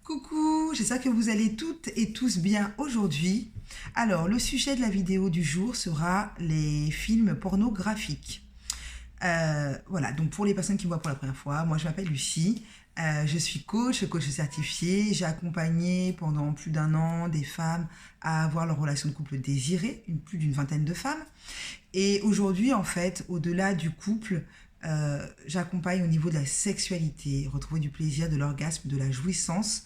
Coucou, j'espère que vous allez toutes et tous bien aujourd'hui. Alors, le sujet de la vidéo du jour sera les films pornographiques. Voilà, donc pour les personnes qui me voient pour la première fois, moi je m'appelle Lucie, je suis coach certifiée. J'ai accompagné pendant plus d'1 an des femmes à avoir leur relation de couple désirée, plus d'une vingtaine de femmes. Et aujourd'hui, en fait, au-delà du couple, j'accompagne au niveau de la sexualité, retrouver du plaisir, de l'orgasme, de la jouissance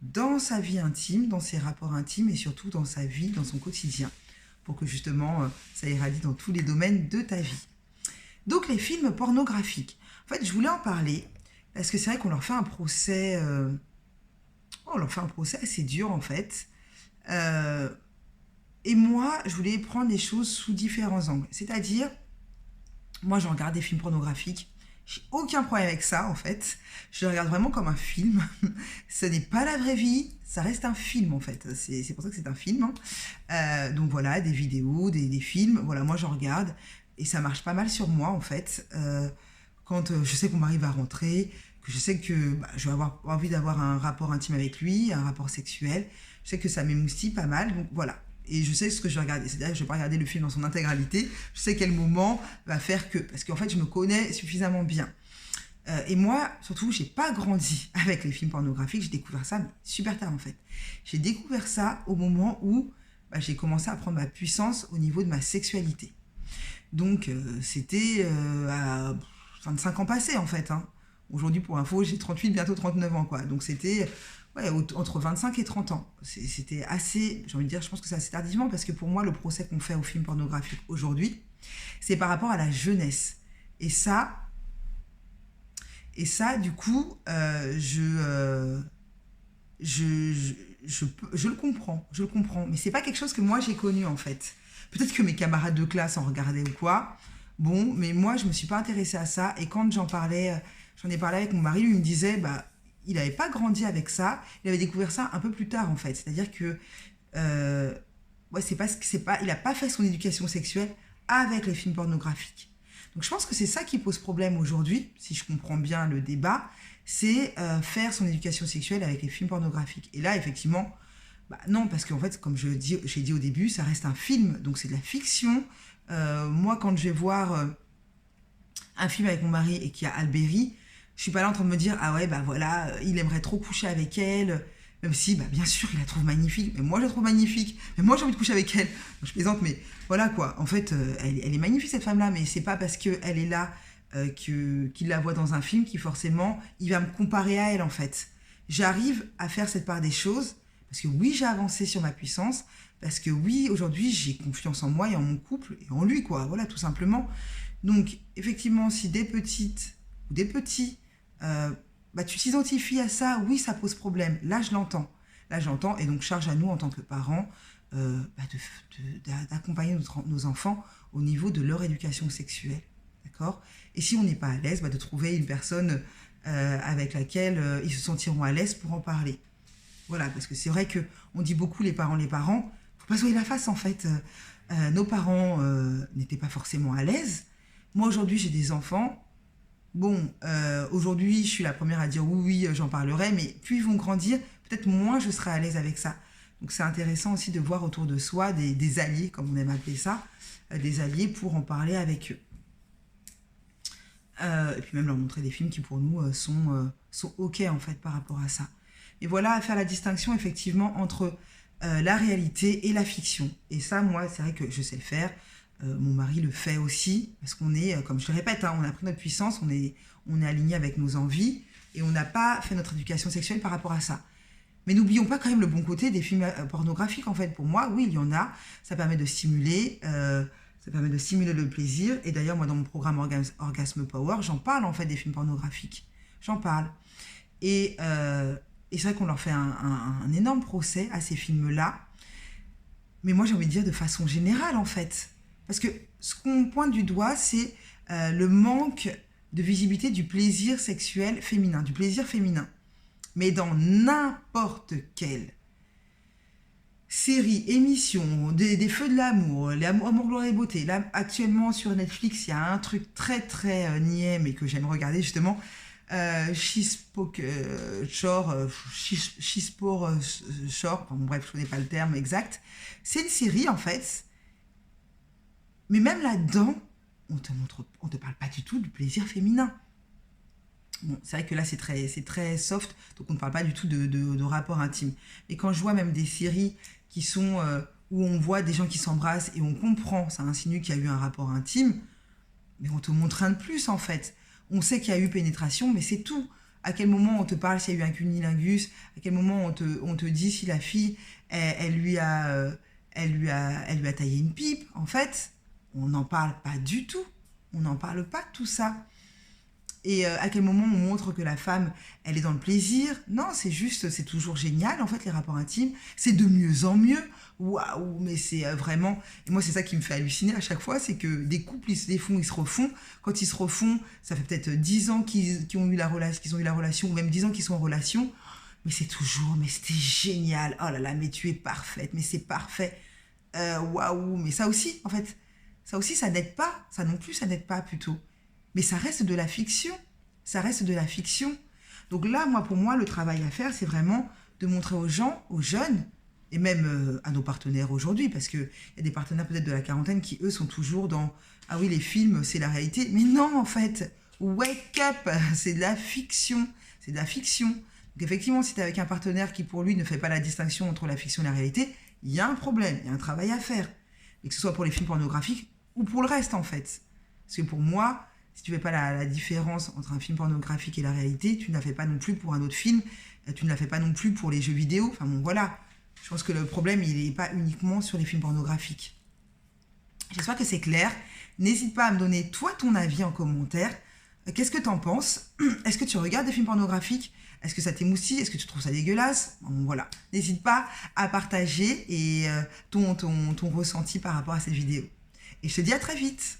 dans sa vie intime, dans ses rapports intimes et surtout dans sa vie, dans son quotidien, pour que justement ça irradie dans tous les domaines de ta vie. Donc les films pornographiques. En fait, je voulais en parler parce que c'est vrai qu'on leur fait un procès, on leur fait un procès assez dur en fait. Et moi, je voulais prendre les choses sous différents angles. C'est-à-dire, moi, je regarde des films pornographiques. J'ai aucun problème avec ça, en fait. Je le regarde vraiment comme un film. Ce n'est pas la vraie vie, ça reste un film, en fait. C'est pour ça que c'est un film. Donc voilà, des vidéos, des films. Voilà, moi, j'en regarde. Et ça marche pas mal sur moi, en fait. Quand je sais qu'on m'arrive à rentrer, que je sais que je vais avoir envie d'avoir un rapport intime avec lui, un rapport sexuel. Je sais que ça m'émoustille pas mal. Donc voilà. Et je sais ce que je vais regarder, c'est-à-dire que je ne vais pas regarder le film dans son intégralité, je sais quel moment va faire que, parce qu'en fait je me connais suffisamment bien. Et moi, surtout, j'ai pas grandi avec les films pornographiques, j'ai découvert ça mais super tard en fait. J'ai découvert ça au moment où j'ai commencé à prendre ma puissance au niveau de ma sexualité. Donc c'était à 25 ans passés en fait. Aujourd'hui, pour info, j'ai 38, bientôt 39 ans quoi. Donc c'était entre 25 et 30 ans. C'était assez, j'ai envie de dire, je pense que c'est assez tardivement parce que pour moi, le procès qu'on fait aux films pornographiques aujourd'hui, c'est par rapport à la jeunesse. Et ça du coup, je le comprends. Mais c'est pas quelque chose que moi j'ai connu en fait. Peut-être que mes camarades de classe en regardaient ou quoi. Bon, mais moi, je me suis pas intéressée à ça. Et quand j'en ai parlé avec mon mari, lui il me disait, il n'avait pas grandi avec ça, il avait découvert ça un peu plus tard en fait. C'est-à-dire que il n'a pas fait son éducation sexuelle avec les films pornographiques. Donc je pense que c'est ça qui pose problème aujourd'hui, si je comprends bien le débat, c'est faire son éducation sexuelle avec les films pornographiques. Et là, effectivement, non, parce qu'en fait, comme j'ai dit au début, ça reste un film, donc c'est de la fiction. Moi, quand je vais voir un film avec mon mari et qu'il y a Alberi, je suis pas là en train de me dire ah ouais voilà il aimerait trop coucher avec elle, même si bien sûr il la trouve magnifique, mais moi je la trouve magnifique, mais moi j'ai envie de coucher avec elle. Donc, je plaisante, mais voilà quoi, en fait elle est magnifique cette femme là, mais c'est pas parce que elle est là qu'il la voit dans un film qui forcément il va me comparer à elle en fait. J'arrive à faire cette part des choses parce que oui j'ai avancé sur ma puissance, parce que oui aujourd'hui j'ai confiance en moi et en mon couple et en lui quoi, voilà tout simplement. Donc effectivement si des petites ou des petits tu t'identifies à ça, oui, ça pose problème. Là, je l'entends. Et donc charge à nous, en tant que parents, d'accompagner nos enfants au niveau de leur éducation sexuelle. D'accord ? Et si on n'est pas à l'aise, de trouver une personne avec laquelle ils se sentiront à l'aise pour en parler. Voilà, parce que c'est vrai qu'on dit beaucoup les parents, faut pas se voiler la face, en fait. Nos parents n'étaient pas forcément à l'aise. Moi, aujourd'hui, j'ai des enfants. Bon, aujourd'hui, je suis la première à dire oui, j'en parlerai, mais plus ils vont grandir, peut-être moins je serai à l'aise avec ça. Donc c'est intéressant aussi de voir autour de soi des alliés, comme on aime appeler ça, des alliés pour en parler avec eux. Et puis même leur montrer des films qui pour nous sont ok en fait par rapport à ça. Et voilà, à faire la distinction effectivement entre la réalité et la fiction. Et ça, moi, c'est vrai que je sais le faire. Mon mari le fait aussi, parce qu'on est, comme je le répète, on a pris notre puissance, on est aligné avec nos envies, et on n'a pas fait notre éducation sexuelle par rapport à ça. Mais n'oublions pas quand même le bon côté des films pornographiques, en fait. Pour moi, oui, il y en a, ça permet de stimuler le plaisir, et d'ailleurs, moi, dans mon programme Orgasme Power, j'en parle, en fait, des films pornographiques. J'en parle. Et c'est vrai qu'on leur fait un énorme procès à ces films-là, mais moi, j'ai envie de dire de façon générale, en fait. Parce que ce qu'on pointe du doigt, c'est le manque de visibilité du plaisir sexuel féminin, du plaisir féminin. Mais dans n'importe quelle série, émission, des Feux de l'amour, les Amour, gloire et beauté, là actuellement sur Netflix, il y a un truc très très niais, mais que j'aime regarder justement, Shore, enfin, bon, bref, je connais pas le terme exact. C'est une série, en fait, mais même là-dedans, on te parle pas du tout du plaisir féminin. Bon, c'est vrai que là, c'est très soft, donc on ne parle pas du tout de rapport intime. Mais quand je vois même des séries qui sont où on voit des gens qui s'embrassent et on comprend, ça insinue qu'il y a eu un rapport intime, mais on te montre rien de plus en fait. On sait qu'il y a eu pénétration, mais c'est tout. À quel moment on te parle s'il y a eu un cunnilingus, à quel moment on te dit si la fille, elle lui a taillé une pipe. En fait, on n'en parle pas du tout. On n'en parle pas de tout ça. Et à quel moment on montre que la femme, elle est dans le plaisir. Non, c'est juste, c'est toujours génial, en fait, les rapports intimes. C'est de mieux en mieux. Waouh, mais c'est vraiment... Et moi, c'est ça qui me fait halluciner à chaque fois, c'est que des couples, ils se défont, ils se refont. Quand ils se refont, ça fait peut-être 10 ans qu'ils ont eu la relation, ou même 10 ans qu'ils sont en relation. Mais c'est toujours, mais c'était génial. Oh là là, mais tu es parfaite, mais c'est parfait. Waouh, mais ça aussi, en fait, ça n'aide pas. Ça non plus, ça n'aide pas plutôt. Mais ça reste de la fiction. Ça reste de la fiction. Donc là, pour moi, le travail à faire, c'est vraiment de montrer aux gens, aux jeunes, et même à nos partenaires aujourd'hui, parce qu'il y a des partenaires peut-être de la quarantaine qui, eux, sont toujours dans « Ah oui, les films, c'est la réalité ». Mais non, en fait, wake up, c'est de la fiction. C'est de la fiction. Donc effectivement, si tu es avec un partenaire qui, pour lui, ne fait pas la distinction entre la fiction et la réalité, il y a un problème, il y a un travail à faire. Et que ce soit pour les films pornographiques ou pour le reste, en fait. Parce que pour moi... Si tu ne fais pas la différence entre un film pornographique et la réalité, tu ne la fais pas non plus pour un autre film, tu ne la fais pas non plus pour les jeux vidéo. Enfin bon, voilà. Je pense que le problème, il n'est pas uniquement sur les films pornographiques. J'espère que c'est clair. N'hésite pas à me donner, toi, ton avis en commentaire. Qu'est-ce que tu en penses? Est-ce que tu regardes des films pornographiques? Est-ce que ça t'émoustille? Est-ce que tu trouves ça dégueulasse? Bon, voilà. N'hésite pas à partager ton ressenti par rapport à cette vidéo. Et je te dis à très vite.